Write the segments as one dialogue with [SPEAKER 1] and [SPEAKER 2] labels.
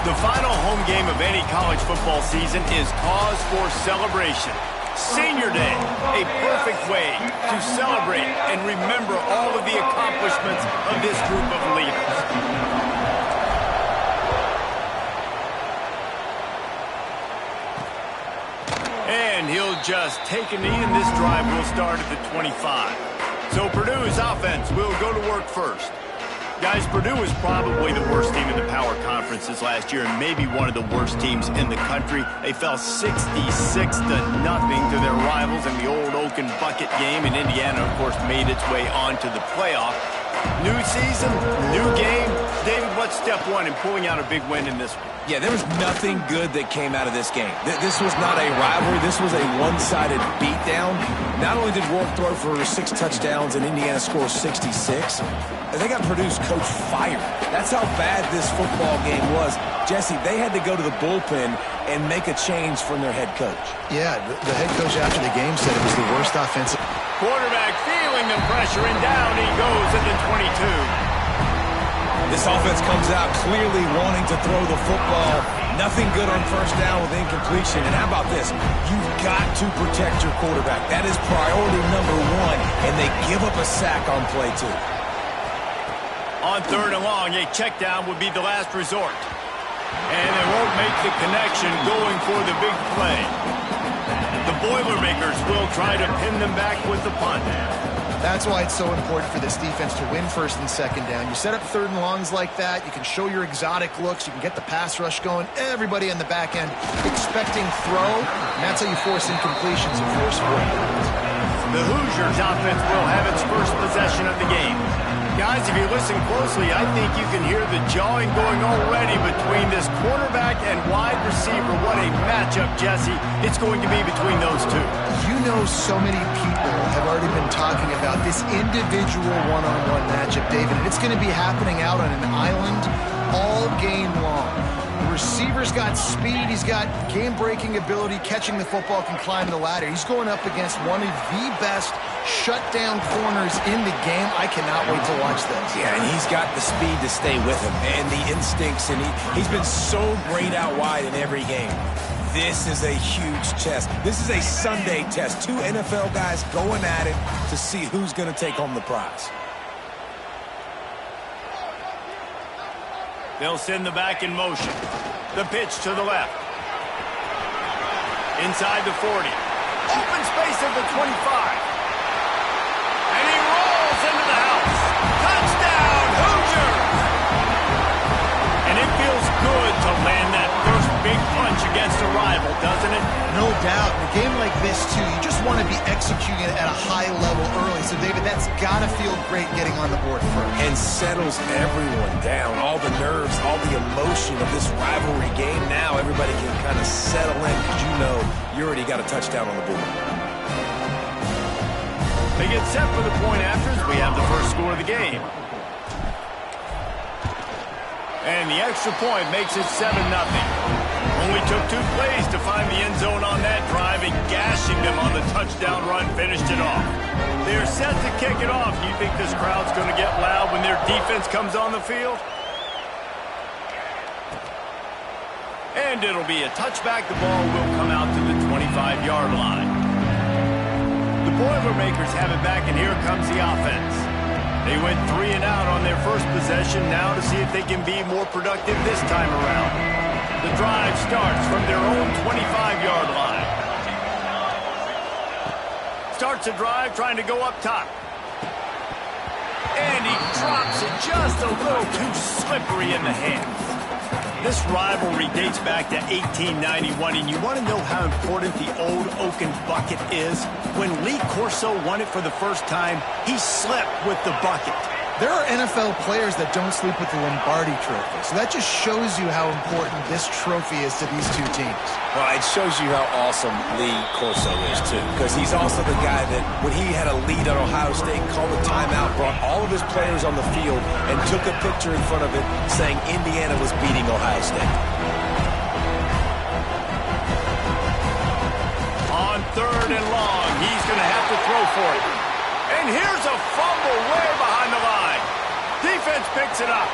[SPEAKER 1] The final home game of any college football season is cause for celebration. Senior Day, a perfect way to celebrate and remember all of the accomplishments of this group of leaders. And he'll just take a knee, and this drive will start at the 25. So Purdue's offense will go to work first. Guys, Purdue was probably the worst team in the power conferences last year and maybe one of the worst teams in the country. They fell 66-0 to their rivals in the old Oaken Bucket game, and Indiana, of course, made its way onto the playoff. New season, new game. David, what's step one in pulling out a big win in this one?
[SPEAKER 2] Yeah, there was nothing good that came out of this game. This was not a rivalry. This was a one-sided beatdown. Not only did Rourke throw for 6 touchdowns and Indiana score 66, they got Purdue's coach fired. That's how bad this football game was. Jesse, they had to go to the bullpen and make a change from their head coach.
[SPEAKER 3] Yeah, the head coach after the game said it was the worst offensive.
[SPEAKER 1] Quarterback feeling the pressure, and down he goes at the 22.
[SPEAKER 2] This offense comes out clearly wanting to throw the football. Nothing good on first down with incompletion. And how about this? You've got to protect your quarterback. That is priority number one, and they give up a sack on play 2.
[SPEAKER 1] On 3rd and long, a check down would be the last resort. And they won't make the connection going for the big play. The Boilermakers will try to pin them back with the punt.
[SPEAKER 3] That's why it's so important for this defense to win 1st and 2nd down. You set up 3rd and longs like that. You can show your exotic looks. You can get the pass rush going. Everybody on the back end expecting throw. And that's how you force incompletions and force 4 downs.
[SPEAKER 1] The Hoosiers offense will have its first possession of the game. Guys, if you listen closely, I think you can hear the jawing going already between this quarterback and wide receiver. What a matchup, Jesse, it's going to be between those two.
[SPEAKER 3] You know, so many people have already been talking about this individual one-on-one matchup, David, and it's going to be happening out on an island all game long. The receiver's got speed, he's got game-breaking ability, catching the football, can climb the ladder. He's going up against one of the best shutdown corners in the game. I cannot wait to watch this.
[SPEAKER 2] Yeah, and he's got the speed to stay with him and the instincts, and he's been so great out wide in every game. This is a huge test. This is a Sunday test. 2 NFL guys going at it to see who's going to take home the prize.
[SPEAKER 1] They'll send the back in motion. The pitch to the left. Inside the 40. Open space at the 25. And he rolls into the house. Touchdown, Hoosiers! And it feels good to land that first big punch against a rival, doesn't it?
[SPEAKER 3] No doubt. In a game like this, too, you just want to be executing it at a high level early. So, David, that's got to feel great getting on the board first.
[SPEAKER 2] And settles everyone down. All the nerves, all the emotion of this rivalry game. Now everybody can kind of settle in because you know you already got a touchdown on the board.
[SPEAKER 1] They get set for the point afters. We have the first score of the game. And the extra point makes it 7-0. Only took 2 plays to find the end zone on that drive, and gashing them on the touchdown run finished it off. They're set to kick it off. Do you think this crowd's going to get loud when their defense comes on the field? And it'll be a touchback. The ball will come out to the 25-yard line. The Boilermakers have it back, and here comes the offense. They went 3 and out on their first possession, now to see if they can be more productive this time around. The drive starts from their own 25-yard line. Starts a drive trying to go up top. And he drops it just a little too slippery in the hands. This rivalry dates back to 1891, and you want to know how important the old Oaken Bucket is? When Lee Corso won it for the first time, he slept with the bucket.
[SPEAKER 3] There are NFL players that don't sleep with the Lombardi Trophy, so that just shows you how important this trophy is to these two teams.
[SPEAKER 2] Well, it shows you how awesome Lee Corso is, too, because he's also the guy that, when he had a lead at Ohio State, called a timeout, brought all of his players on the field, and took a picture in front of it saying Indiana was beating Ohio State.
[SPEAKER 1] On 3rd and long, he's going to have to throw for it. And here's a fumble way behind the line. Defense picks it up.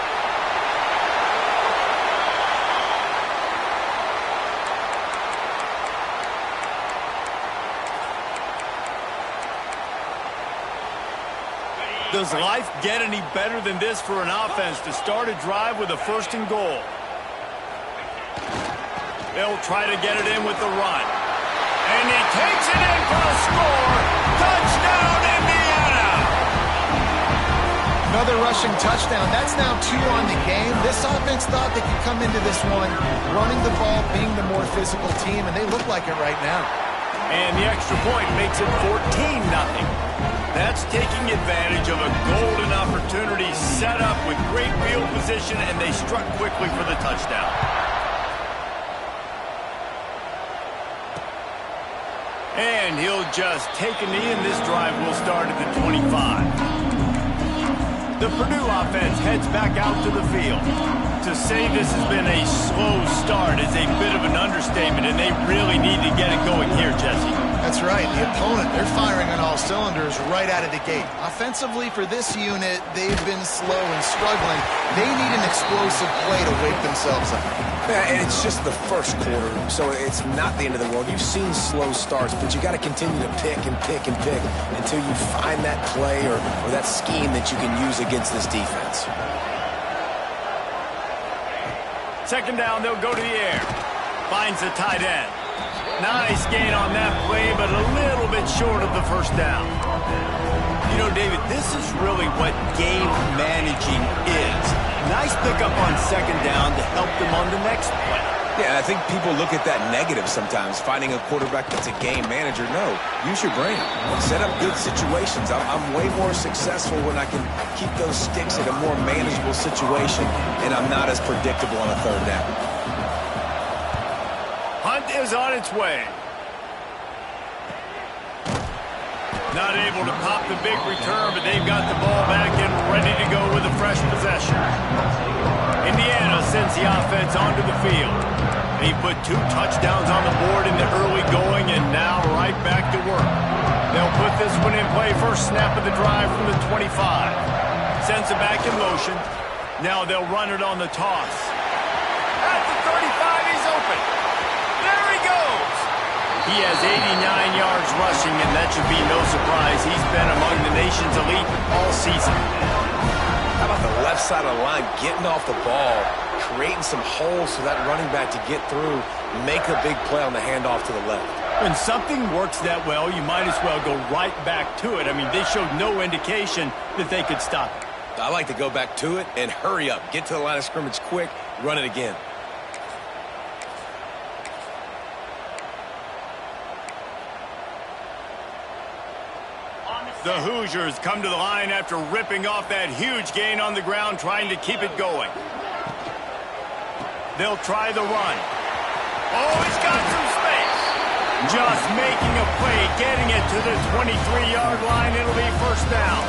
[SPEAKER 1] Does life get any better than this for an offense to start a drive with a 1st and goal? They'll try to get it in with the run. And he takes it in for a score. Touchdown, Indiana!
[SPEAKER 3] Another rushing touchdown. That's now 2 on the game. This offense thought they could come into this one running the ball, being the more physical team, and they look like it right now.
[SPEAKER 1] And the extra point makes it 14-0. That's taking advantage of a golden opportunity set up with great field position, and they struck quickly for the touchdown. And he'll just take a knee, and this drive will start at the 25. The Purdue offense heads back out to the field. To say this has been a slow start is a bit of an understatement, and they really need to get it going here, Jesse.
[SPEAKER 3] That's right. The opponent, they're firing on all cylinders right out of the gate. Offensively, for this unit, they've been slow and struggling. They need an explosive play to wake themselves up.
[SPEAKER 2] Yeah, and it's just the first quarter, so it's not the end of the world. You've seen slow starts, but you got to continue to pick and pick and pick until you find that play or that scheme that you can use against this defense.
[SPEAKER 1] 2nd down, they'll go to the air. Finds the tight end. Nice gain on that play, but a little bit short of the 1st down. You know, David, this is really what game managing is. Nice pickup on 2nd down to help them on the next play.
[SPEAKER 2] Yeah, I think people look at that negative sometimes, finding a quarterback that's a game manager. No, use your brain. Set up good situations. I'm way more successful when I can keep those sticks in a more manageable situation, and I'm not as predictable on a 3rd down.
[SPEAKER 1] Hunt is on its way. Not able to pop the big return, but they've got the ball back and ready to go with a fresh possession. Indiana sends the offense onto the field. He put 2 touchdowns on the board in the early going, and now right back to work. They'll put this one in play first snap of the drive from the 25. Sends it back in motion. Now they'll run it on the toss. At the 35, he's open. There he goes. He has 89 yards rushing, and that should be no surprise. He's been among the nation's elite all season.
[SPEAKER 2] How about the left side of the line, getting off the ball, creating some holes for that running back to get through, make a big play on the handoff to the left.
[SPEAKER 1] When something works that well, you might as well go right back to it. I mean, they showed no indication that they could stop it.
[SPEAKER 2] I like to go back to it and hurry up. Get to the line of scrimmage quick, run it again.
[SPEAKER 1] The Hoosiers come to the line after ripping off that huge gain on the ground, trying to keep it going. They'll try the run. Oh, he's got some space. Just making a play, getting it to the 23-yard line. It'll be 1st down.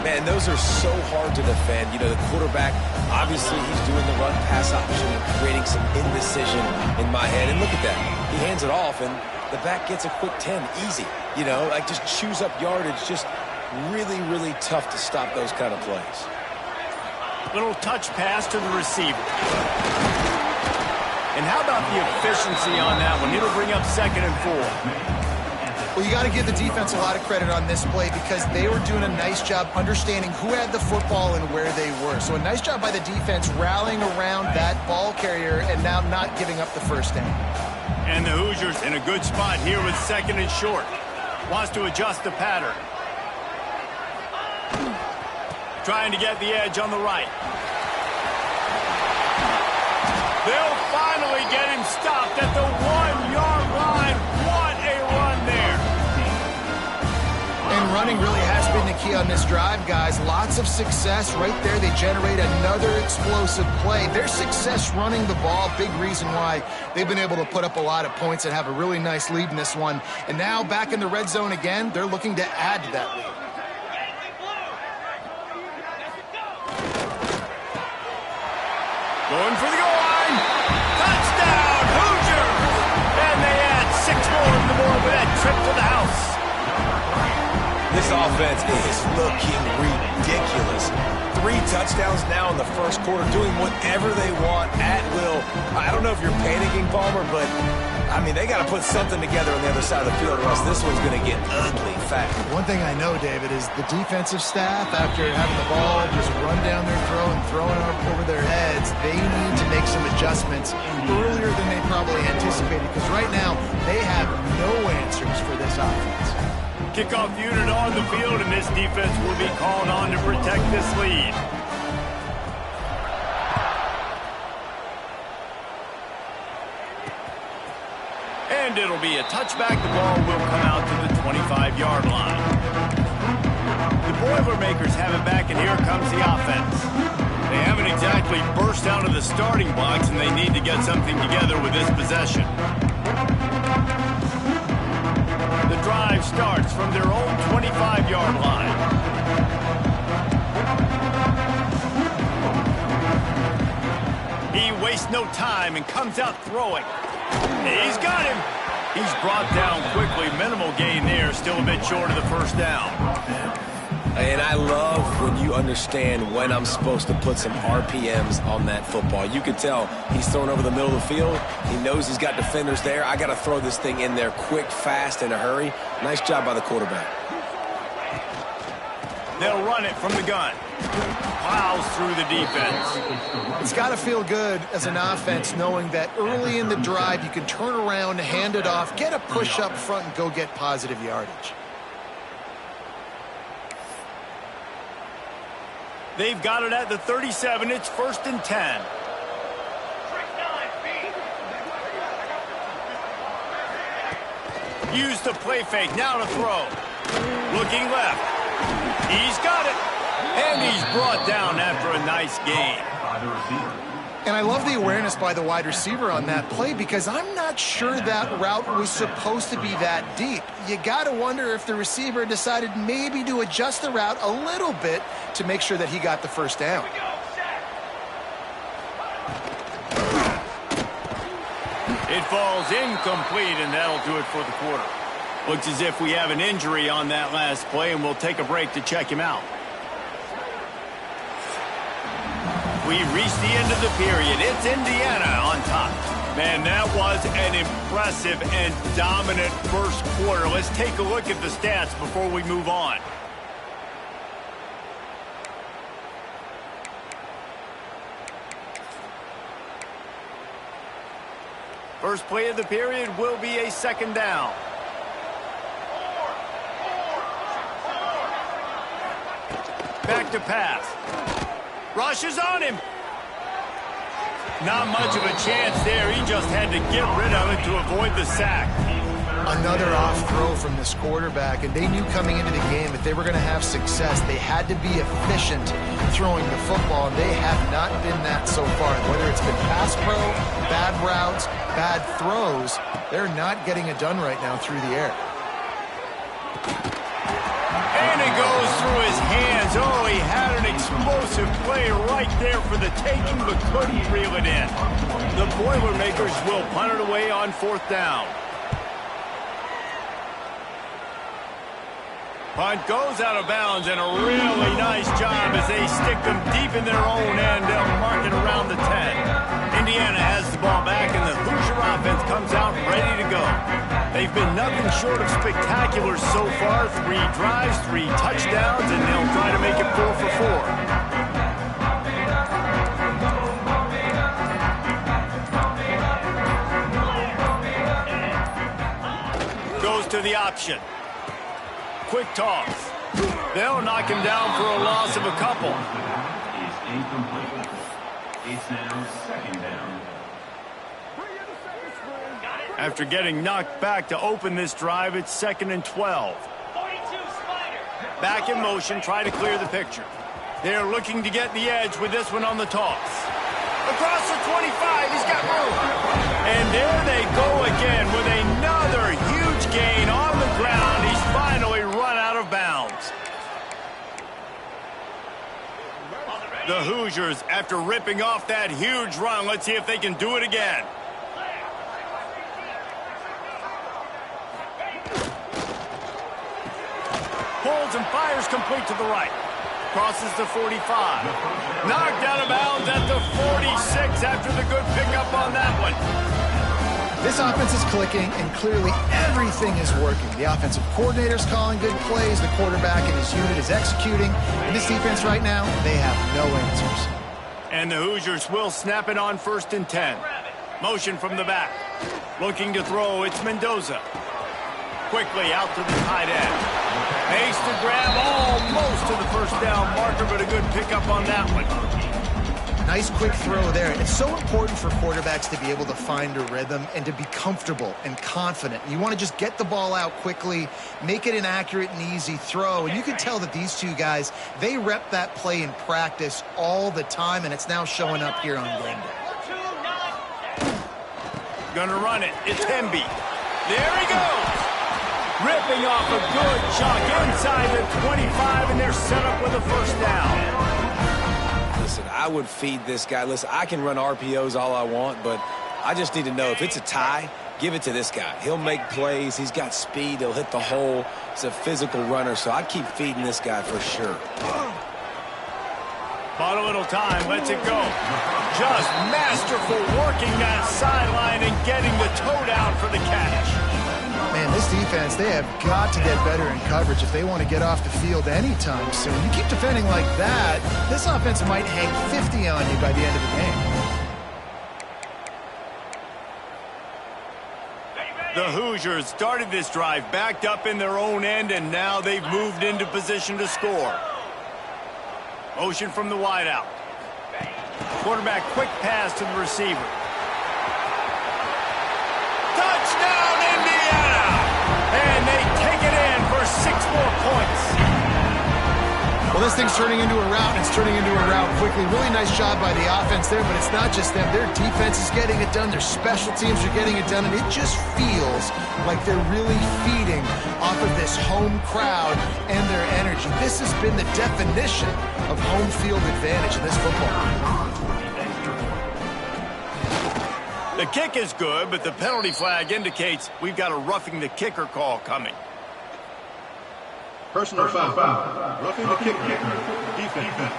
[SPEAKER 2] Man, those are so hard to defend. You know, the quarterback, obviously he's doing the run-pass option and creating some indecision in my head. And look at that. He hands it off, and the back gets a quick 10, easy. You know, like just chews up yardage. Just really, really tough to stop those kind of plays.
[SPEAKER 1] Little touch pass to the receiver. And how about the efficiency on that one? It'll bring up 2nd and 4.
[SPEAKER 3] Well, you got to give the defense a lot of credit on this play because they were doing a nice job understanding who had the football and where they were. So a nice job by the defense rallying around that ball carrier and now not giving up the 1st down.
[SPEAKER 1] And the Hoosiers in a good spot here with 2nd and short. Wants to adjust the pattern. Trying to get the edge on the right. They'll finally get him stopped at the 1-yard line. What a run there.
[SPEAKER 3] And running really has been the key on this drive, guys. Lots of success right there. They generate another explosive play. Their success running the ball, big reason why they've been able to put up a lot of points and have a really nice lead in this one. And now back in the red zone again, they're looking to add to that lead.
[SPEAKER 1] Going for the goal line. Touchdown, Hoosiers! And they add 6 more on the board with that trip to the house.
[SPEAKER 2] This offense is looking ridiculous. 3 touchdowns now in the first quarter, doing whatever they want at will. I don't know if you're panicking, Palmer, but I mean, they got to put something together on the other side of the field, or else this one's going to get ugly fast.
[SPEAKER 3] One thing I know, David, is the defensive staff, after having the ball just run down their throat and thrown it over their heads, they need to make some adjustments earlier than they probably anticipated, because right now they have no answers for this offense.
[SPEAKER 1] Kickoff unit on the field, and this defense will be called on to protect this lead. And it'll be a touchback. The ball will come out to the 25-yard line. The Boilermakers have it back, and here comes the offense. They haven't exactly burst out of the starting blocks, and they need to get something together with this possession. The drive starts from their own 25-yard line. He wastes no time and comes out throwing. He's got him. He's brought down quickly. Minimal gain there. Still a bit short of the first down.
[SPEAKER 2] And I love when you understand when I'm supposed to put some RPMs on that football. You can tell he's thrown over the middle of the field. He knows he's got defenders there. I got to throw this thing in there quick, fast, in a hurry. Nice job by the quarterback.
[SPEAKER 1] They'll run it from the gun. Plows through the defense.
[SPEAKER 3] It's got to feel good as an offense knowing that early in the drive you can turn around, hand it off, get a push up front, and go get positive yardage.
[SPEAKER 1] They've got it at the 37. It's 1st and 10. Use the play fake. Now to throw. Looking left. He's got it. And he's brought down after a nice gain.
[SPEAKER 3] And I love the awareness by the wide receiver on that play, because I'm not sure that route was supposed to be that deep. You got to wonder if the receiver decided maybe to adjust the route a little bit to make sure that he got the first down.
[SPEAKER 1] It falls incomplete, and that'll do it for the quarter. Looks as if we have an injury on that last play, and we'll take a break to check him out. We reached the end of the period. It's Indiana on top. Man, that was an impressive and dominant first quarter. Let's take a look at the stats before we move on. First play of the period will be a second down. Back to pass. Rush is on him. Not much of a chance there. He just had to get rid of it to avoid the sack.
[SPEAKER 3] Another off throw from this quarterback, and they knew coming into the game that they were going to have success. They had to be efficient throwing the football, and they have not been that so far. Whether it's been pass pro, bad routes, bad throws, they're not getting it done right now through the air.
[SPEAKER 1] And it goes through his hands. Oh, he had an explosive play right there for the taking, but couldn't reel it in. The Boilermakers will punt it away on 4th down. Punt goes out of bounds, and a really nice job as they stick them deep in their own end. They'll mark it around the 10. Indiana has the ball back, and the Hoosier offense comes out ready to go. They've been nothing short of spectacular so far. 3 drives, 3 touchdowns, and they'll try to make it 4 for 4. Goes to the option. Quick toss. They'll knock him down for a loss of a couple.
[SPEAKER 4] Is incomplete. It's now 2nd down.
[SPEAKER 1] After getting knocked back to open this drive, it's 2nd and 12. Back in motion, try to clear the picture. They're looking to get the edge with this one on the toss. Across the 25, he's got room. And there they go again with another huge gain on the ground. He's finally run out of bounds. The Hoosiers, after ripping off that huge run, let's see if they can do it again. Pulls and fires complete to the right. Crosses the 45. Knocked out of bounds at the 46 after the good pickup on that one.
[SPEAKER 3] This offense is clicking, and clearly everything is working. The offensive coordinator's calling good plays. The quarterback and his unit is executing. And this defense right now, they have no answers.
[SPEAKER 1] And the Hoosiers will snap it on 1st and 10. Motion from the back. Looking to throw, it's Mendoza. Quickly out to the tight end. Makes the grab almost to the first down marker, but a good pickup on that one.
[SPEAKER 3] Nice quick throw there. It's so important for quarterbacks to be able to find a rhythm and to be comfortable and confident. You want to just get the ball out quickly, make it an accurate and easy throw. And you can tell that these two guys, they rep that play in practice all the time, and it's now showing up here on game day.
[SPEAKER 1] Gonna run it. It's Hemby. There he goes. Ripping off a good chunk inside the 25, and they're set up with a first down.
[SPEAKER 2] Listen, I would feed this guy. Listen, I can run RPOs all I want, but I just need to know if it's a tie, give it to this guy. He'll make plays. He's got speed. He'll hit the hole. He's a physical runner, so I keep feeding this guy for sure.
[SPEAKER 1] Bought a little time. Lets it go. Just masterful working that sideline and getting the toe down for the catch.
[SPEAKER 3] Man, this defense, they have got to get better in coverage if they want to get off the field anytime soon. You keep defending like that, this offense might hang 50 on you by the end of the game.
[SPEAKER 1] The Hoosiers started this drive backed up in their own end, and now they've moved into position to score. Motion from the wideout. Quarterback quick pass to the receiver. Touchdown, Indiana! And they take it in for 6 more points.
[SPEAKER 3] Well, this thing's turning into a rout, and it's turning into a rout quickly. Really nice job by the offense there, but it's not just them. Their defense is getting it done. Their special teams are getting it done, and it just feels like they're really feeding off of this home crowd and their energy. This has been the definition of home field advantage in this football game.
[SPEAKER 1] The kick is good, but the penalty flag indicates we've got a roughing the kicker call coming.
[SPEAKER 5] Personal foul. Roughing the kicker. Defense.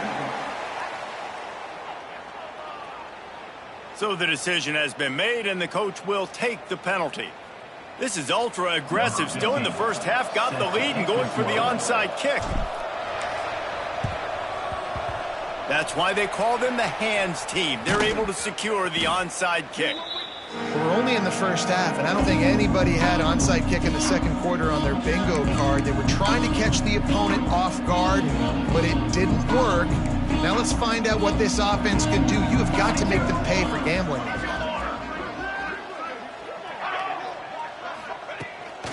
[SPEAKER 1] So the decision has been made, and the coach will take the penalty. This is ultra aggressive. Still in the first half, got the lead and going for the onside kick. That's why they call them the hands team. They're able to secure the onside kick.
[SPEAKER 3] We're only in the first half, and I don't think anybody had onside kick in the second quarter on their bingo card. They were trying to catch the opponent off guard, but it didn't work. Now let's find out what this offense can do. You have got to make them pay for gambling.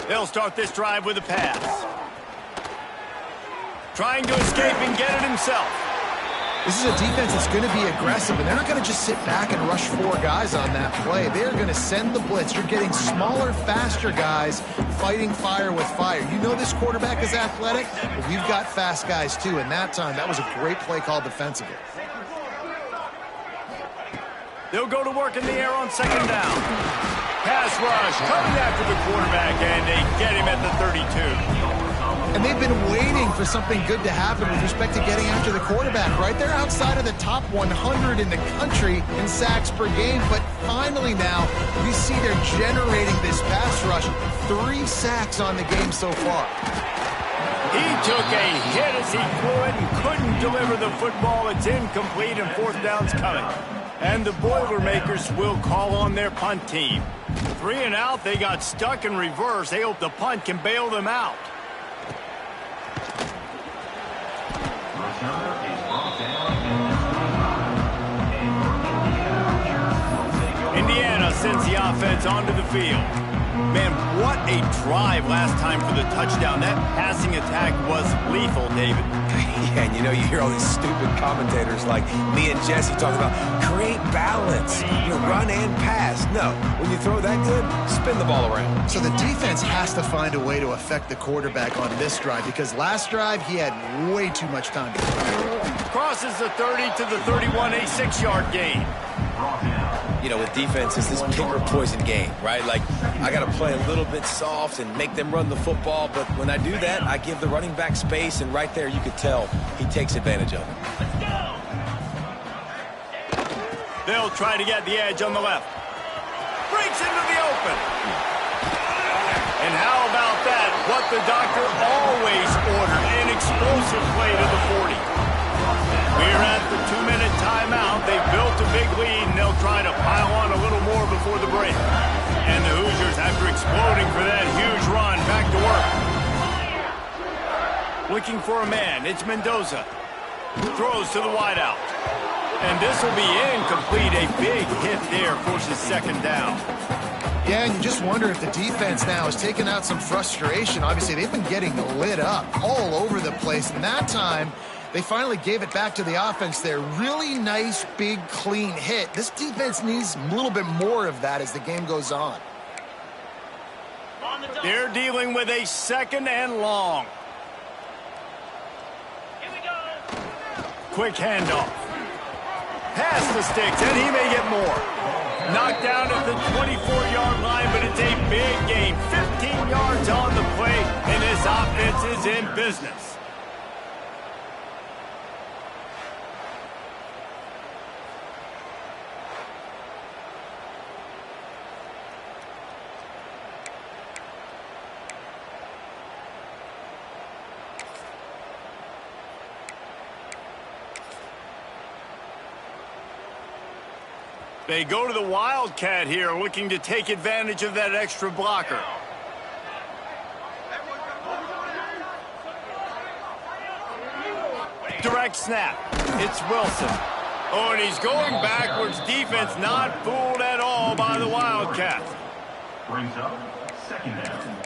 [SPEAKER 1] They'll start this drive with a pass. Trying to escape and get it himself.
[SPEAKER 3] This is a defense that's going to be aggressive, and they're not going to just sit back and rush 4 guys on that play. They're going to send the blitz. You're getting smaller, faster guys fighting fire with fire. You know this quarterback is athletic, but we've got fast guys too, and that time, that was a great play call defensively.
[SPEAKER 1] They'll go to work in the air on second down. Pass rush coming after the quarterback, and they get him at the 32.
[SPEAKER 3] And they've been waiting for something good to happen with respect to getting after the quarterback, right? They're outside of the top 100 in the country in sacks per game, but finally now we see they're generating this pass rush. 3 sacks on the game so far.
[SPEAKER 1] He took a hit as he flew it and couldn't deliver the football. It's incomplete, and 4th down's coming. And the Boilermakers will call on their punt team. 3 and out, they got stuck in reverse. They hope the punt can bail them out. Indiana sends the offense onto the field. Man, what a drive last time for the touchdown. That passing attack was lethal, David.
[SPEAKER 2] Yeah, and you hear all these stupid commentators like me and Jesse talking about create balance, run and pass. No, when you throw that good, spin the ball around.
[SPEAKER 3] So the defense has to find a way to affect the quarterback on this drive, because last drive he had way too much time to throw.
[SPEAKER 1] Crosses the 30 to the 31, a 6-yard gain.
[SPEAKER 2] With defense, it's this pick or poison game, right? Like, I got to play a little bit soft and make them run the football, but when I do that, I give the running back space, and right there you could tell he takes advantage of it.
[SPEAKER 1] They'll try to get the edge on the left. Bring breaks into the open. And how about that? What the doctor always ordered, an explosive play to the 40. We're at the 2-minute timeout. They've built a big lead, and they'll try to pile on a little more before the break. And the Hoosiers, after exploding for that huge run, back to work. Looking for a man. It's Mendoza. Throws to the wideout. And this will be incomplete. A big hit there forces second down.
[SPEAKER 3] Yeah, and you just wonder if the defense now has taken out some frustration. Obviously, they've been getting lit up all over the place. And that time, they finally gave it back to the offense there. Really nice, big, clean hit. This defense needs a little bit more of that as the game goes on.
[SPEAKER 1] They're dealing with a second and long. Quick handoff. Pass the sticks, and he may get more. Knocked down at the 24-yard line, but it's a big gain. 15 yards on the play, and this offense is in business. They go to the Wildcat here, looking to take advantage of that extra blocker. Direct snap. It's Wilson. Oh, and he's going backwards. Defense not fooled at all by the Wildcats.
[SPEAKER 4] Brings up second down.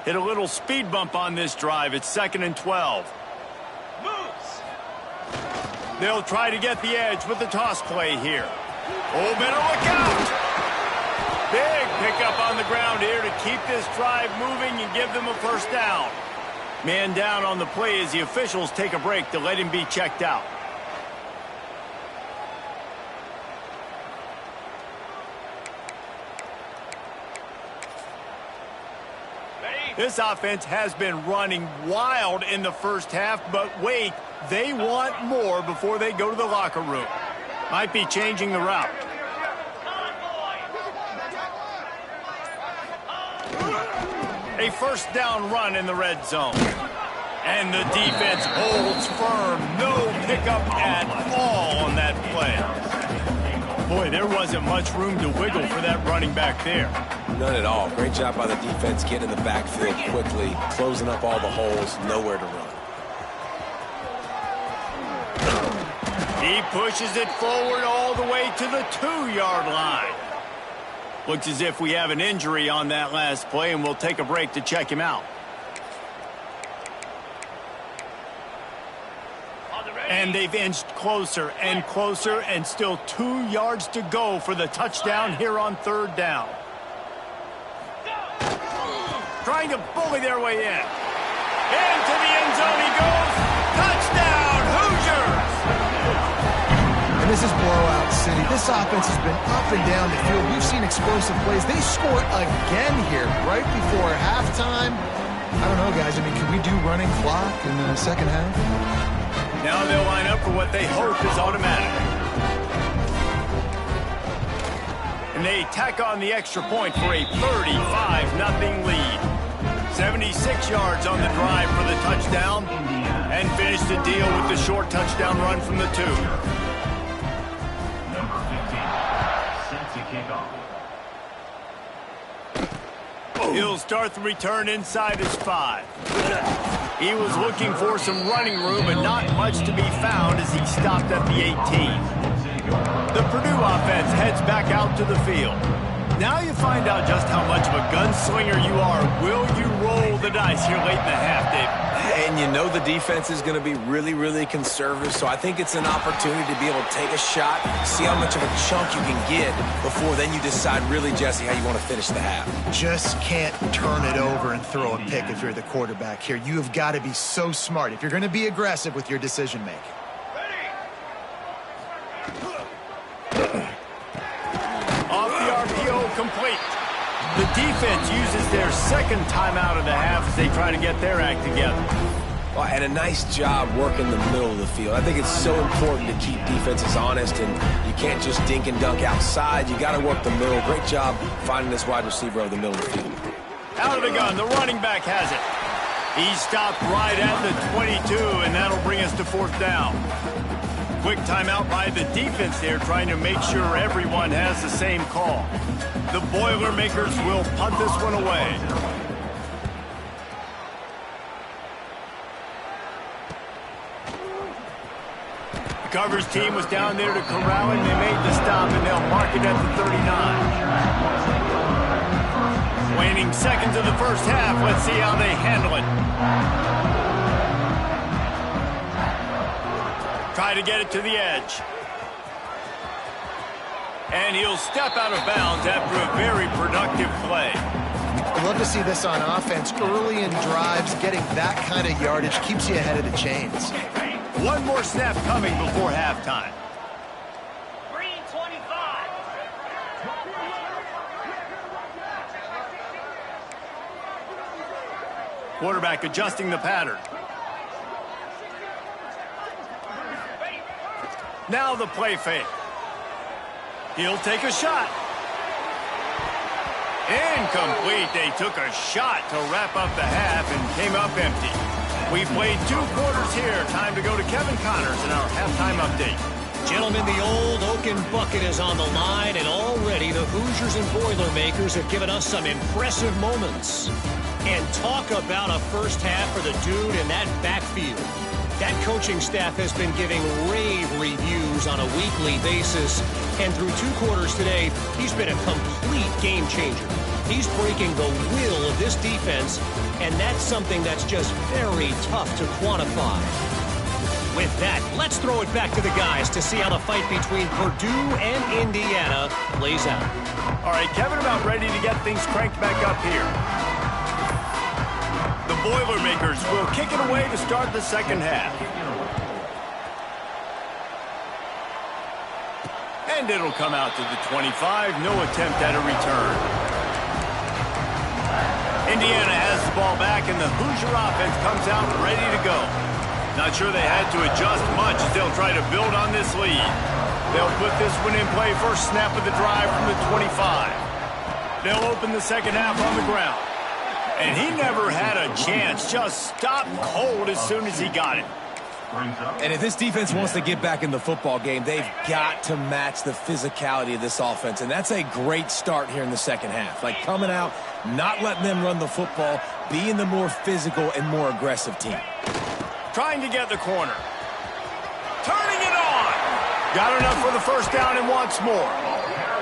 [SPEAKER 1] Hit a little speed bump on this drive. It's 2nd and 12. They'll try to get the edge with the toss play here. Oh, better look out! Big pickup on the ground here to keep this drive moving and give them a first down. Man down on the play as the officials take a break to let him be checked out. This offense has been running wild in the first half, but wait, they want more before they go to the locker room. Might be changing the route. A first down run in the red zone. And the defense holds firm. No pickup at all on that play. Boy, there wasn't much room to wiggle for that running back there.
[SPEAKER 2] None at all. Great job by the defense getting in the backfield quickly, closing up all the holes, nowhere to run.
[SPEAKER 1] He pushes it forward all the way to the 2-yard line. Looks as if we have an injury on that last play, and we'll take a break to check him out. And they've inched closer and closer, and still 2 yards to go for the touchdown here on 3rd down. Trying to bully their way in. Into the end zone he goes. Touchdown, Hoosiers!
[SPEAKER 3] And this is blowout city. This offense has been up and down the field. We've seen explosive plays. They scored again here right before halftime. I don't know, guys. I mean, can we do running clock in the second half?
[SPEAKER 1] Now they'll line up for what they hope is automatic. And they tack on the extra point for a 35-0 lead. 76 yards on the drive for the touchdown, and finish the deal with the short touchdown run from the 2.
[SPEAKER 4] Number 15, set to kick off.
[SPEAKER 1] He'll start the return inside his 5. He was looking for some running room, but not much to be found as he stopped at the 18. The Purdue offense heads back out to the field. Now you find out just how much of a gunslinger you are. Will you roll the dice here late in the half, Dave?
[SPEAKER 2] And you know the defense is going to be really, really conservative, so I think it's an opportunity to be able to take a shot, see how much of a chunk you can get before then you decide really, Jesse, how you want to finish the half.
[SPEAKER 3] Just can't turn it over and throw a pick if you're the quarterback here. You have got to be so smart if you're going to be aggressive with your decision-making.
[SPEAKER 1] Off the RPO, complete. The defense uses their second timeout of the half as they try to get their act together.
[SPEAKER 2] Well, and a nice job working the middle of the field. I think it's so important to keep defenses honest, and you can't just dink and dunk outside. You got to work the middle. Great job finding this wide receiver over the middle of the field.
[SPEAKER 1] Out of the gun, the running back has it. He stopped right at the 22, and that'll bring us to 4th down. Quick timeout by the defense there, trying to make sure everyone has the same call. The Boilermakers will punt this one away. The Coverage team was down there to corral him. They made the stop, and they'll mark it at the 39. Waning seconds of the first half. Let's see how they handle it. Try to get it to the edge. And he'll step out of bounds after a very productive play.
[SPEAKER 3] I'd love to see this on offense. Early in drives, getting that kind of yardage keeps you ahead of the chains.
[SPEAKER 1] One more snap coming before halftime. Quarterback adjusting the pattern. Now the play fake. He'll take a shot. Incomplete. They took a shot to wrap up the half and came up empty. We've played 2 quarters here. Time to go to Kevin Connors in our halftime update.
[SPEAKER 6] Gentlemen, the old Oaken bucket is on the line, and already the Hoosiers and Boilermakers have given us some impressive moments. And talk about a first half for the dude in that backfield. That coaching staff has been giving rave reviews on a weekly basis, and through 2 quarters today, he's been a complete game changer. He's breaking the will of this defense, and that's something that's just very tough to quantify. With that, let's throw it back to the guys to see how the fight between Purdue and Indiana plays out.
[SPEAKER 1] All right, Kevin, about ready to get things cranked back up here. The Boilermakers will kick it away to start the second half. And it'll come out to the 25. No attempt at a return. Indiana has the ball back, and the Hoosier offense comes out ready to go. Not sure they had to adjust much as they'll try to build on this lead. They'll put this one in play first snap of the drive from the 25. They'll open the second half on the ground. And he never had a chance. Just stopped cold as soon as he got it.
[SPEAKER 2] And if this defense wants to get back in the football game, they've got to match the physicality of this offense. And that's a great start here in the second half. Like coming out, not letting them run the football, being the more physical and more aggressive team.
[SPEAKER 1] Trying to get the corner. Turning it on. Got enough for the first down and wants more.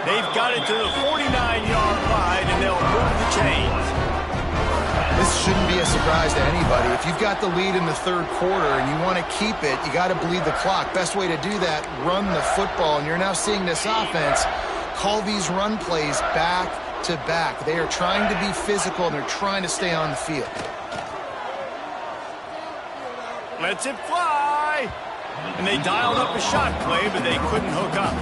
[SPEAKER 1] They've got it to the 49-yard line, and they'll move the chains.
[SPEAKER 3] This shouldn't be a surprise to anybody. If you've got the lead in the 3rd quarter and you want to keep it, you got to bleed the clock. Best way to do that, run the football. And you're now seeing this offense call these run plays back to back. They are trying to be physical, and they're trying to stay on the field.
[SPEAKER 1] Lets it fly. And they dialed up a shot play, but they couldn't hook up.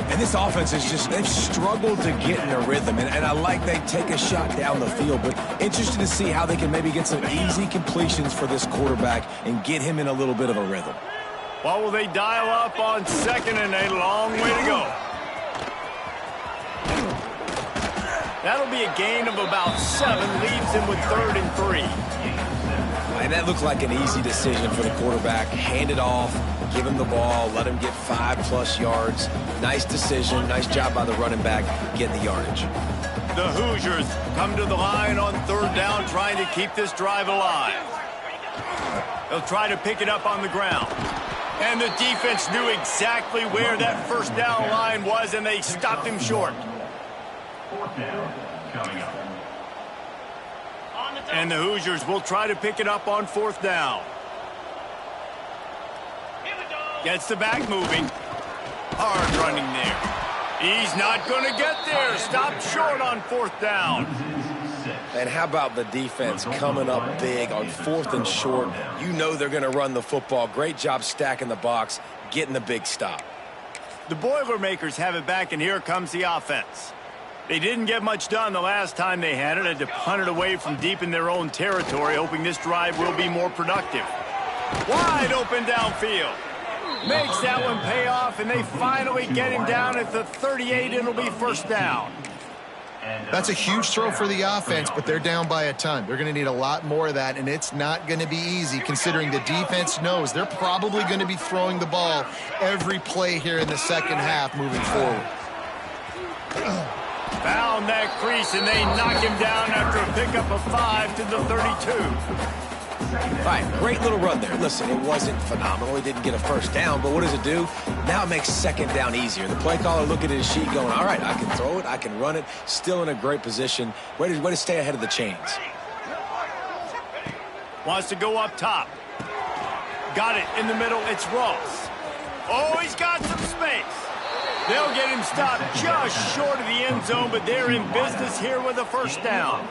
[SPEAKER 2] And this offense is just, they've struggled to get in a rhythm. And I like they take a shot down the field, but interested to see how they can maybe get some easy completions for this quarterback and get him in a little bit of a rhythm.
[SPEAKER 1] What will they dial up on second, and a long way to go? That'll be a gain of about 7, leaves him with 3rd and 3.
[SPEAKER 2] And that looked like an easy decision for the quarterback. Hand it off, give him the ball, let him get 5+ yards. Nice decision, nice job by the running back getting the yardage.
[SPEAKER 1] The Hoosiers come to the line on 3rd down, trying to keep this drive alive. They'll try to pick it up on the ground. And the defense knew exactly where that first down line was, and they stopped him short.
[SPEAKER 4] 4th down coming up.
[SPEAKER 1] And the Hoosiers will try to pick it up on 4th down. Gets the back moving. Hard running there. He's not going to get there. Stopped short on 4th down.
[SPEAKER 2] And how about the defense coming up big on 4th and short? You know they're going to run the football. Great job stacking the box, getting the big stop.
[SPEAKER 1] The Boilermakers have it back, and here comes the offense. They didn't get much done the last time they had it. Had to punt it away from deep in their own territory, hoping this drive will be more productive. Wide open downfield. Makes that one pay off, and they finally get him down at the 38. It'll be first down.
[SPEAKER 3] That's a huge throw for the offense, but they're down by a ton. They're going to need a lot more of that, and it's not going to be easy considering the defense knows they're probably going to be throwing the ball every play here in the second half moving forward.
[SPEAKER 1] Found that crease, and they knock him down after a pickup of 5 to the 32.
[SPEAKER 2] All right, great little run there. Listen, it wasn't phenomenal. He didn't get a first down, but what does it do? Now it makes second down easier. The play caller looking at his sheet going, all right, I can throw it, I can run it, still in a great position. Way to stay ahead of the chains.
[SPEAKER 1] Wants to go up top. Got it in the middle. It's Ross. Oh, he's got some space. They'll get him stopped just short of the end zone, but they're in business here with a first down.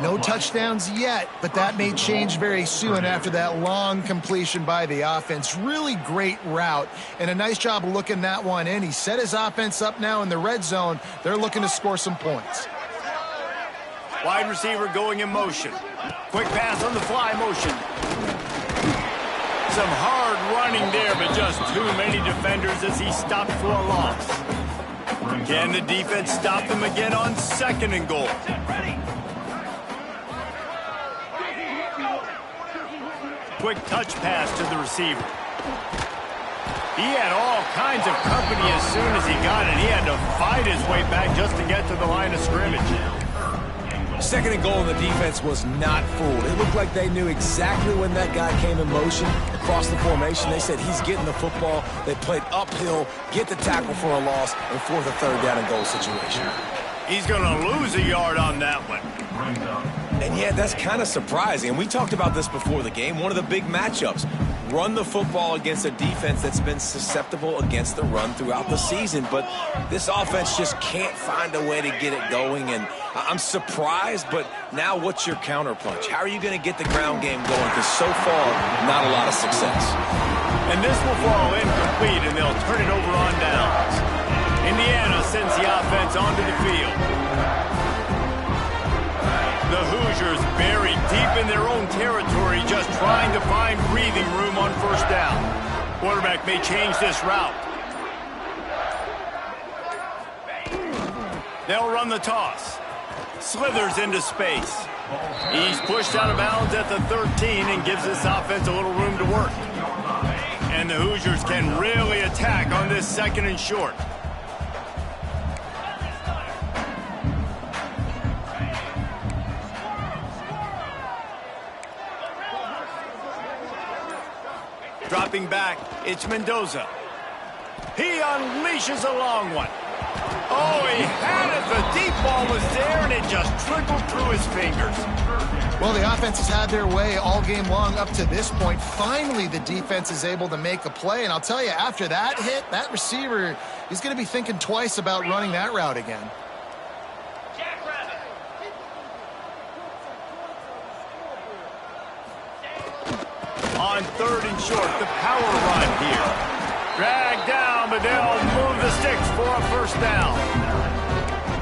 [SPEAKER 3] No touchdowns yet, but that may change very soon after that long completion by the offense. Really great route, and a nice job of looking that one in. He set his offense up now in the red zone. They're looking to score some points.
[SPEAKER 1] Wide receiver going in motion. Quick pass on the fly motion. Some hard running there, but just too many defenders as he stopped for a loss. Can the defense stop them again on second and goal? Quick touch pass to the receiver. He had all kinds of company as soon as he got it. He had to fight his way back just to get to the line of scrimmage.
[SPEAKER 2] Second and goal, and the defense was not fooled. It looked like they knew exactly when that guy came in motion across the formation. They said he's getting the football. They played uphill, get the tackle for a loss, and force a third down and goal situation.
[SPEAKER 1] He's going to lose a yard on that one.
[SPEAKER 2] And yeah, that's kind of surprising. And we talked about this before the game. One of the big matchups. Run the football against a defense that's been susceptible against the run throughout the season. But this offense just can't find a way to get it going. And I'm surprised, but now what's your counterpunch? How are you going to get the ground game going? Because so far, not a lot of success.
[SPEAKER 1] And this will fall incomplete, and they'll turn it over on downs. Indiana sends the offense onto the field. The Hoosiers buried deep in their own territory, just trying to find breathing room on first down. Quarterback may change this route. They'll run the toss. Slithers into space. He's pushed out of bounds at the 13 and gives this offense a little room to work. And the Hoosiers can really attack on this second and short. Dropping back, it's Mendoza. He unleashes a long one. Oh, he had it. The deep ball was there, and it just trickled through his fingers.
[SPEAKER 3] Well, the offense has had their way all game long up to this point. Finally, the defense is able to make a play, and I'll tell you, after that hit, that receiver, he's going to be thinking twice about running that route again.
[SPEAKER 1] On third and short, the power run here. Dragged down, but they'll move the sticks for a first down.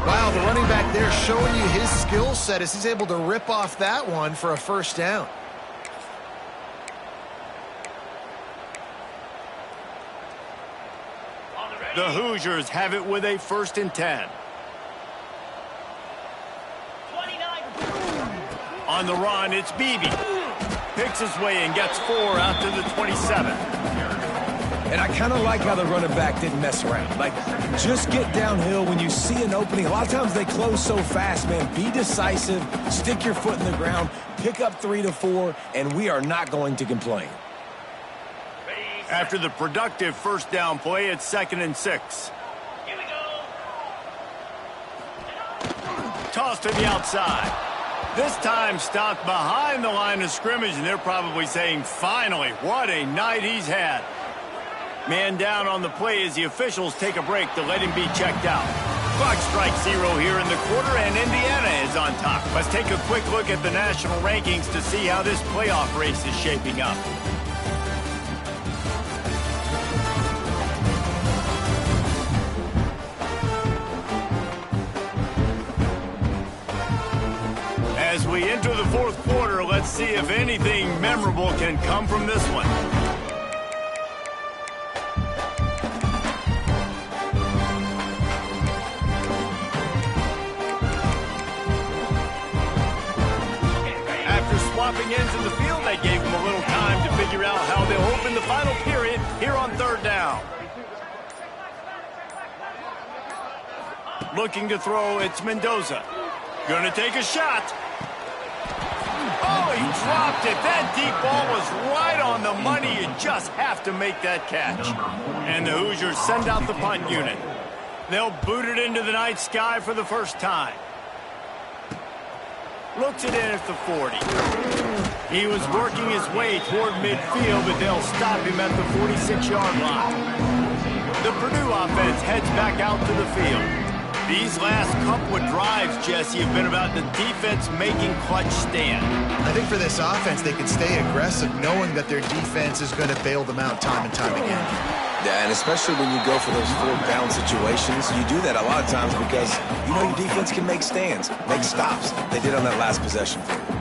[SPEAKER 3] Wow, the running back there showing you his skill set as he's able to rip off that one for a first down.
[SPEAKER 1] The Hoosiers have it with a 1st and 10. On the run, it's Beebe. Picks his way and gets 4 out to the 27.
[SPEAKER 2] And I kind of like how the running back didn't mess around. Like, just get downhill when you see an opening. A lot of times they close so fast, man. Be decisive, stick your foot in the ground, pick up 3 to 4, and we are not going to complain.
[SPEAKER 1] After the productive first down play, it's 2nd and 6. Toss to the outside. This time stopped behind the line of scrimmage, and they're probably saying, finally, what a night he's had. Man down on the play as the officials take a break to let him be checked out. Clock strikes 0 here in the quarter, and Indiana is on top. Let's take a quick look at the national rankings to see how this playoff race is shaping up. Let's see if anything memorable can come from this one. After swapping ends in the field, they gave them a little time to figure out how they'll open the final period here on third down. Looking to throw, it's Mendoza. Gonna take a shot. Oh, he dropped it. That deep ball was right on the money. You just have to make that catch. And the Hoosiers send out the punt unit. They'll boot it into the night sky for the first time. Looks it in at the 40. He was working his way toward midfield, but they'll stop him at the 46-yard line. The Purdue offense heads back out to the field. These last couple of drives, Jesse, have been about the defense making clutch stand.
[SPEAKER 3] I think for this offense, they can stay aggressive knowing that their defense is going to bail them out time and time again.
[SPEAKER 2] Yeah, and especially when you go for those fourth down situations, you do that a lot of times because you know your defense can make stands, make stops. They did on that last possession for you.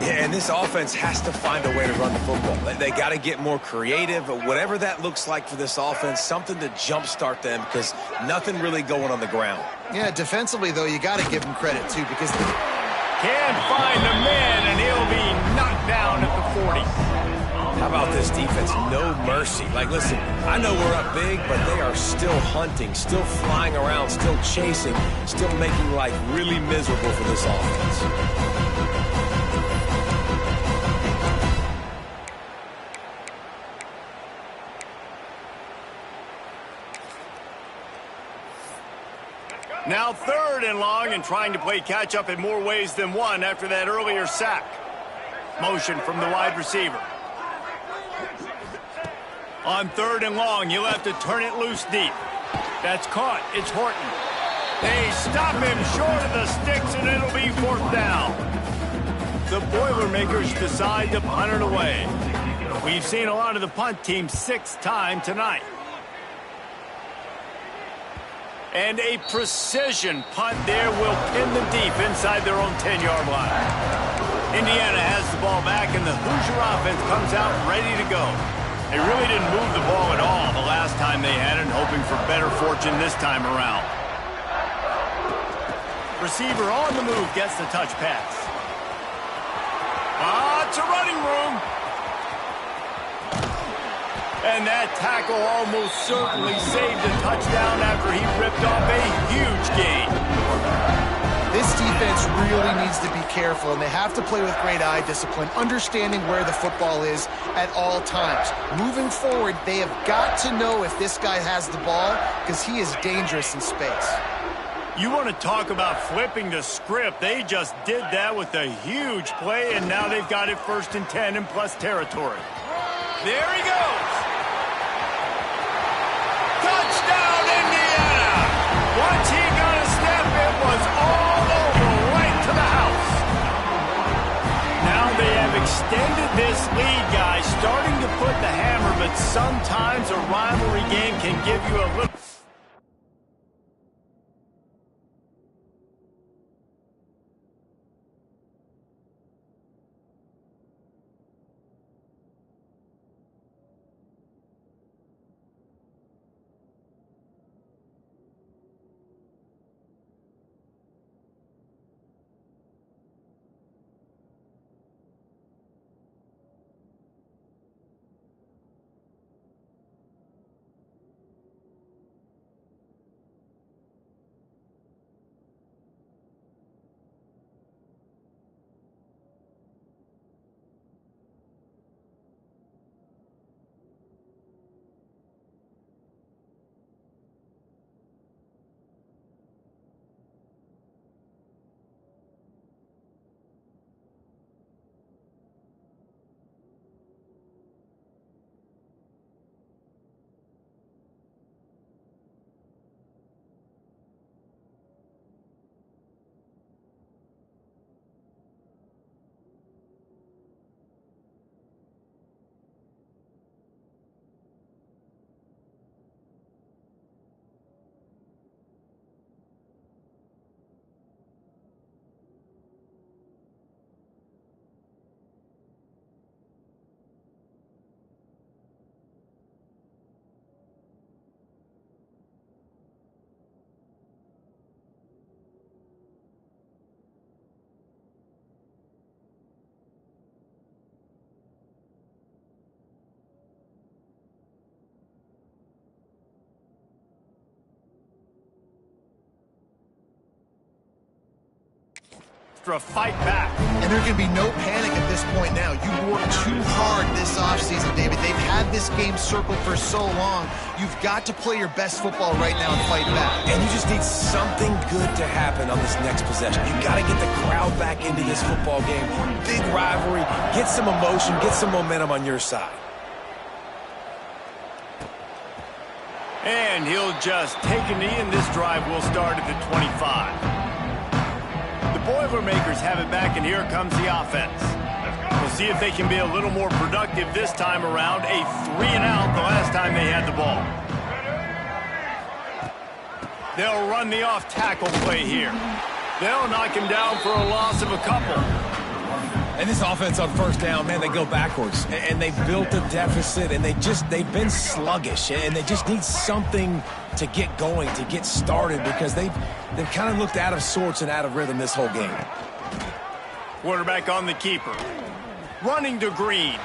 [SPEAKER 2] Yeah, and this offense has to find a way to run the football. They got to get more creative, whatever that looks like for this offense, something to jumpstart them because nothing really going on the ground.
[SPEAKER 3] Yeah, defensively, though, you got to give them credit, too, because
[SPEAKER 1] Can't find the man, and he'll be knocked down at the 40.
[SPEAKER 2] How about this defense? No mercy. Like, listen, I know we're up big, but they are still hunting, still flying around, still chasing, still making life really miserable for this offense.
[SPEAKER 1] Now third and long and trying to play catch-up in more ways than one after that earlier sack. Motion from the wide receiver. On third and long, you'll have to turn it loose deep. That's caught. It's Horton. They stop him short of the sticks, and it'll be fourth down. The Boilermakers decide to punt it away. We've seen a lot of the punt team 6th time tonight. And a precision punt there will pin them deep inside their own 10-yard line. Indiana has the ball back, and the Hoosier offense comes out ready to go. They really didn't move the ball at all the last time they had it, hoping for better fortune this time around. Receiver on the move gets the touch pass. It's a running room. And that tackle almost certainly saved a touchdown after he ripped off a huge gain.
[SPEAKER 3] this defense really needs to be careful, and they have to play with great eye discipline, understanding where the football is at all times. Moving forward, they have got to know if this guy has the ball, because he is dangerous in space.
[SPEAKER 1] You want to talk about flipping the script. They just did that with a huge play, and now they've got it 1st and 10 in plus territory. There he goes. Touchdown, Indiana! Once he got a step, it was all over, right to the house. Now they have extended this lead, guys, starting to put the hammer, but sometimes a rivalry game can give you a little... extra fight back.
[SPEAKER 3] And there can be no panic at this point now. You worked too hard this offseason, David. They've had this game circled for so long. You've got to play your best football right now and fight back.
[SPEAKER 2] And you just need something good to happen on this next possession. You got to get the crowd back into this football game. Big rivalry. Get some emotion. Get some momentum on your side.
[SPEAKER 1] And he'll just take a knee, and this drive will start at the 25. The Boilermakers have it back, and here comes the offense. We'll see if they can be a little more productive this time around. A 3-and-out the last time they had the ball. They'll run the off-tackle play here. They'll knock him down for a loss of a couple.
[SPEAKER 2] And this offense on first down, man, they go backwards. And they built a deficit, and they've been sluggish. And they just need something to get going, to get started, because they've kind of looked out of sorts and out of rhythm this whole game.
[SPEAKER 1] Quarterback on the keeper. Running to Green.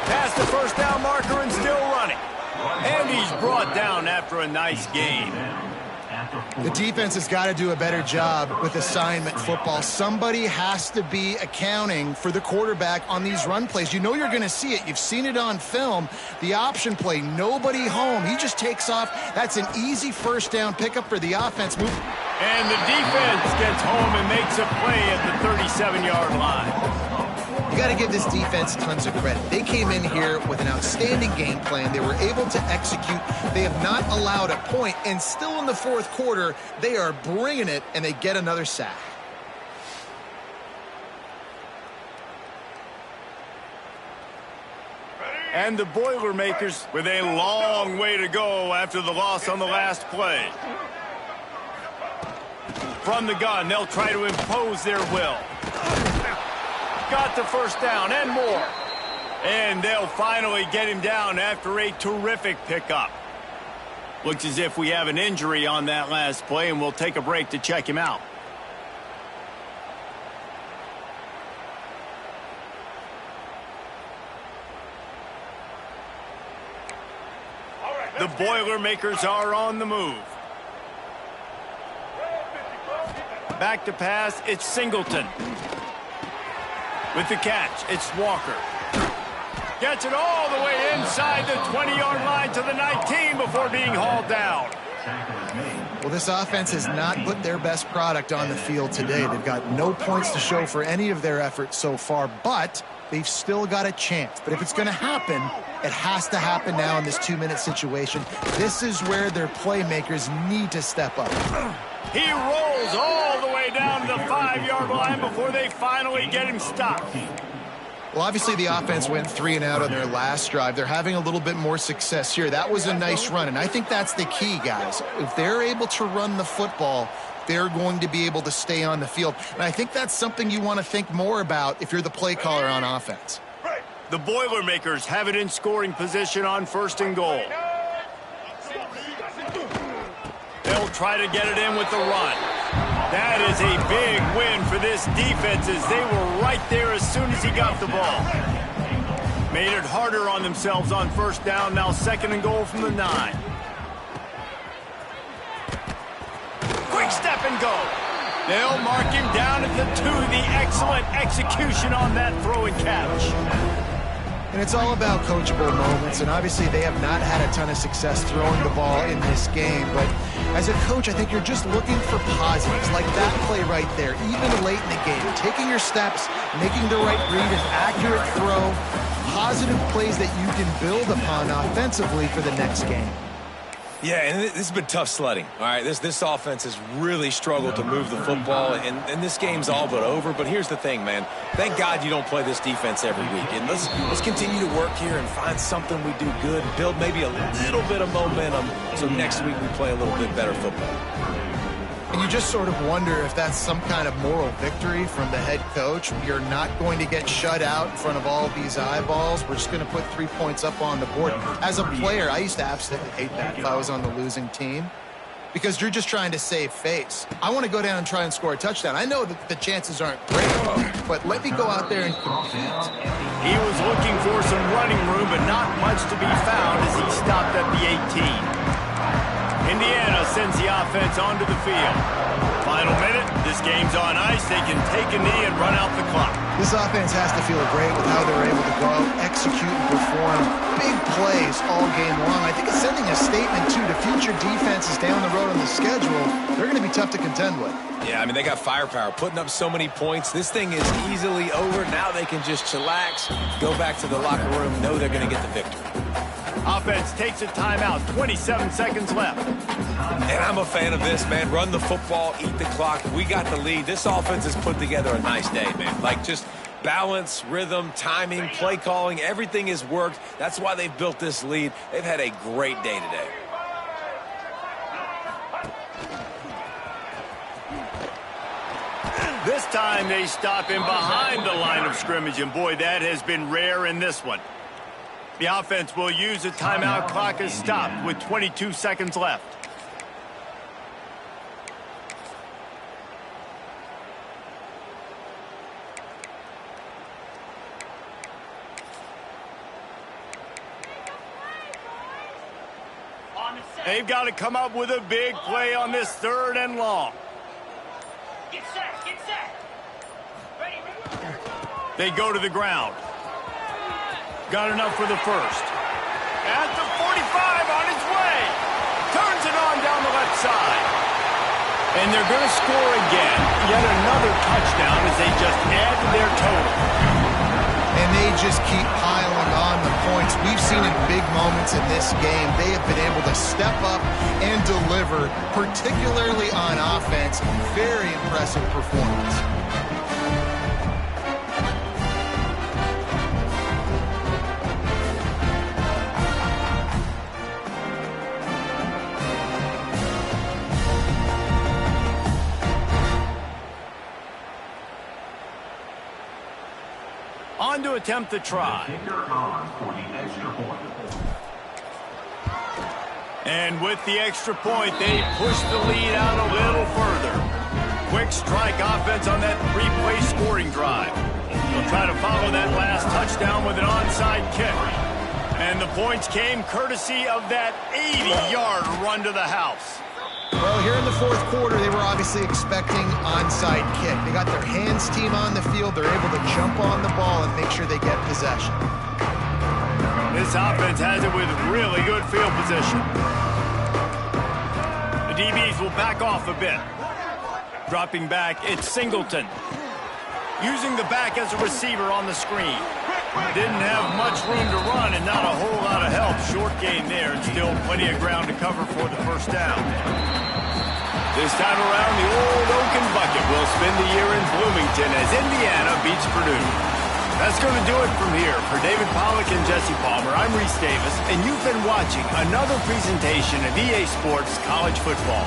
[SPEAKER 1] Past the first down marker and still running. And he's brought down after a nice gain.
[SPEAKER 3] The defense has got to do a better job with assignment football. Somebody has to be accounting for the quarterback on these run plays. You know you're going to see it. You've seen it on film. The option play, nobody home. He just takes off. That's an easy first down pickup for the offense.
[SPEAKER 1] And the defense gets home and makes a play at the 37-yard line.
[SPEAKER 3] You got to give this defense tons of credit. They came in here with an outstanding game plan. They were able to execute. They have not allowed a point, and still in the fourth quarter, they are bringing it, and they get another sack.
[SPEAKER 1] And the Boilermakers with a long way to go after the loss on the last play. From the gun, they'll try to impose their will. Got the first down and more. And they'll finally get him down after a terrific pickup. Looks as if we have an injury on that last play, and we'll take a break to check him out. The Boilermakers are on the move. Back to pass, it's Singleton. With the catch, it's Walker. Gets it all the way inside the 20-yard line to the 19 before being hauled down.
[SPEAKER 3] Well, this offense has not put their best product on the field today. They've got no points to show for any of their efforts so far, but they've still got a chance. But if it's going to happen, it has to happen now in this 2-minute situation. This is where their playmakers need to step up.
[SPEAKER 1] He rolls all the way down to the 5-yard line before they finally get him stopped.
[SPEAKER 3] Well, obviously the offense went 3-and-out on their last drive. They're having a little bit more success here. That was a nice run, and I think that's the key, guys. If they're able to run the football, they're going to be able to stay on the field. And I think that's something you want to think more about if you're the play caller on offense.
[SPEAKER 1] The Boilermakers have it in scoring position on 1st and goal. They'll try to get it in with the run. That is a big win for this defense, as they were right there as soon as he got the ball. Made it harder on themselves on 1st down, now 2nd and goal from the 9. Quick step and go. They'll mark him down at the 2. The excellent execution on that throw and catch.
[SPEAKER 3] And it's all about coachable moments, and obviously they have not had a ton of success throwing the ball in this game, but as a coach, I think you're just looking for positives, like that play right there, even late in the game. Taking your steps, making the right read, an accurate throw, positive plays that you can build upon offensively for the next game.
[SPEAKER 2] Yeah, and this has been tough sledding. All right, this offense has really struggled to move the football, and this game's all but over. But here's the thing, man. Thank God you don't play this defense every week. And let's continue to work here and find something we do good, build maybe a little bit of momentum so next week we play a little bit better football.
[SPEAKER 3] And you just sort of wonder if that's some kind of moral victory from the head coach. You're not going to get shut out in front of all these eyeballs. We're just going to put 3 points up on the board. As a player, I used to absolutely hate that if I was on the losing team, because you're just trying to save face. I want to go down and try and score a touchdown. I know that the chances aren't great, but let me go out there and compete.
[SPEAKER 1] He was looking for some running room, but not much to be found as he stopped at the 18. Indiana sends the offense onto the field. Final minute. This game's on ice. They can take a knee and run out the clock.
[SPEAKER 3] This offense has to feel great with how they're able to go out, execute, and perform big plays all game long. I think it's sending a statement, too, to future defenses down the road on the schedule. They're going to be tough to contend with.
[SPEAKER 2] Yeah, I mean, they got firepower, putting up so many points. This thing is easily over. Now they can just chillax, go back to the locker room, know they're going to get the victory.
[SPEAKER 1] Offense takes a timeout, 27 seconds left.
[SPEAKER 2] And I'm a fan of this, man. Run the football, eat the clock. We got the lead. This offense has put together a nice day, man. Like, just balance, rhythm, timing, play calling, everything has worked. That's why they've built this lead. They've had a great day today.
[SPEAKER 1] This time they stop him behind the line of scrimmage, and boy, that has been rare in this one. The offense will use the timeout. Clock is stopped with 22 seconds left. They've got to come up with a big play on this 3rd and long.
[SPEAKER 7] Get set, get set. Ready.
[SPEAKER 1] They go to the ground. Got enough for the first. At the 45 on his way. Turns it on down the left side. And they're going to score again. Yet another touchdown as they just add to their total.
[SPEAKER 3] And they just keep piling on the points. We've seen in big moments in this game, they have been able to step up and deliver, particularly on offense. Very impressive performance.
[SPEAKER 1] On to attempt the try. And with the extra point, they push the lead out a little further. Quick strike offense on that 3-play scoring drive. They'll try to follow that last touchdown with an onside kick. And the points came courtesy of that 80-yard run to the house.
[SPEAKER 3] Well, here in the 4th quarter, they were obviously expecting onside kick. They got their hands team on the field. They're able to jump on the ball and make sure they get possession.
[SPEAKER 1] This offense has it with really good field position. The DBs will back off a bit. Dropping back, it's Singleton. Using the back as a receiver on the screen. Didn't have much room to run and not a whole lot of help. Short gain there and still plenty of ground to cover for the first down. This time around, the old Oaken Bucket will spend the year in Bloomington as Indiana beats Purdue. That's going to do it from here. For David Pollack and Jesse Palmer, I'm Reese Davis, and you've been watching another presentation of EA Sports College Football.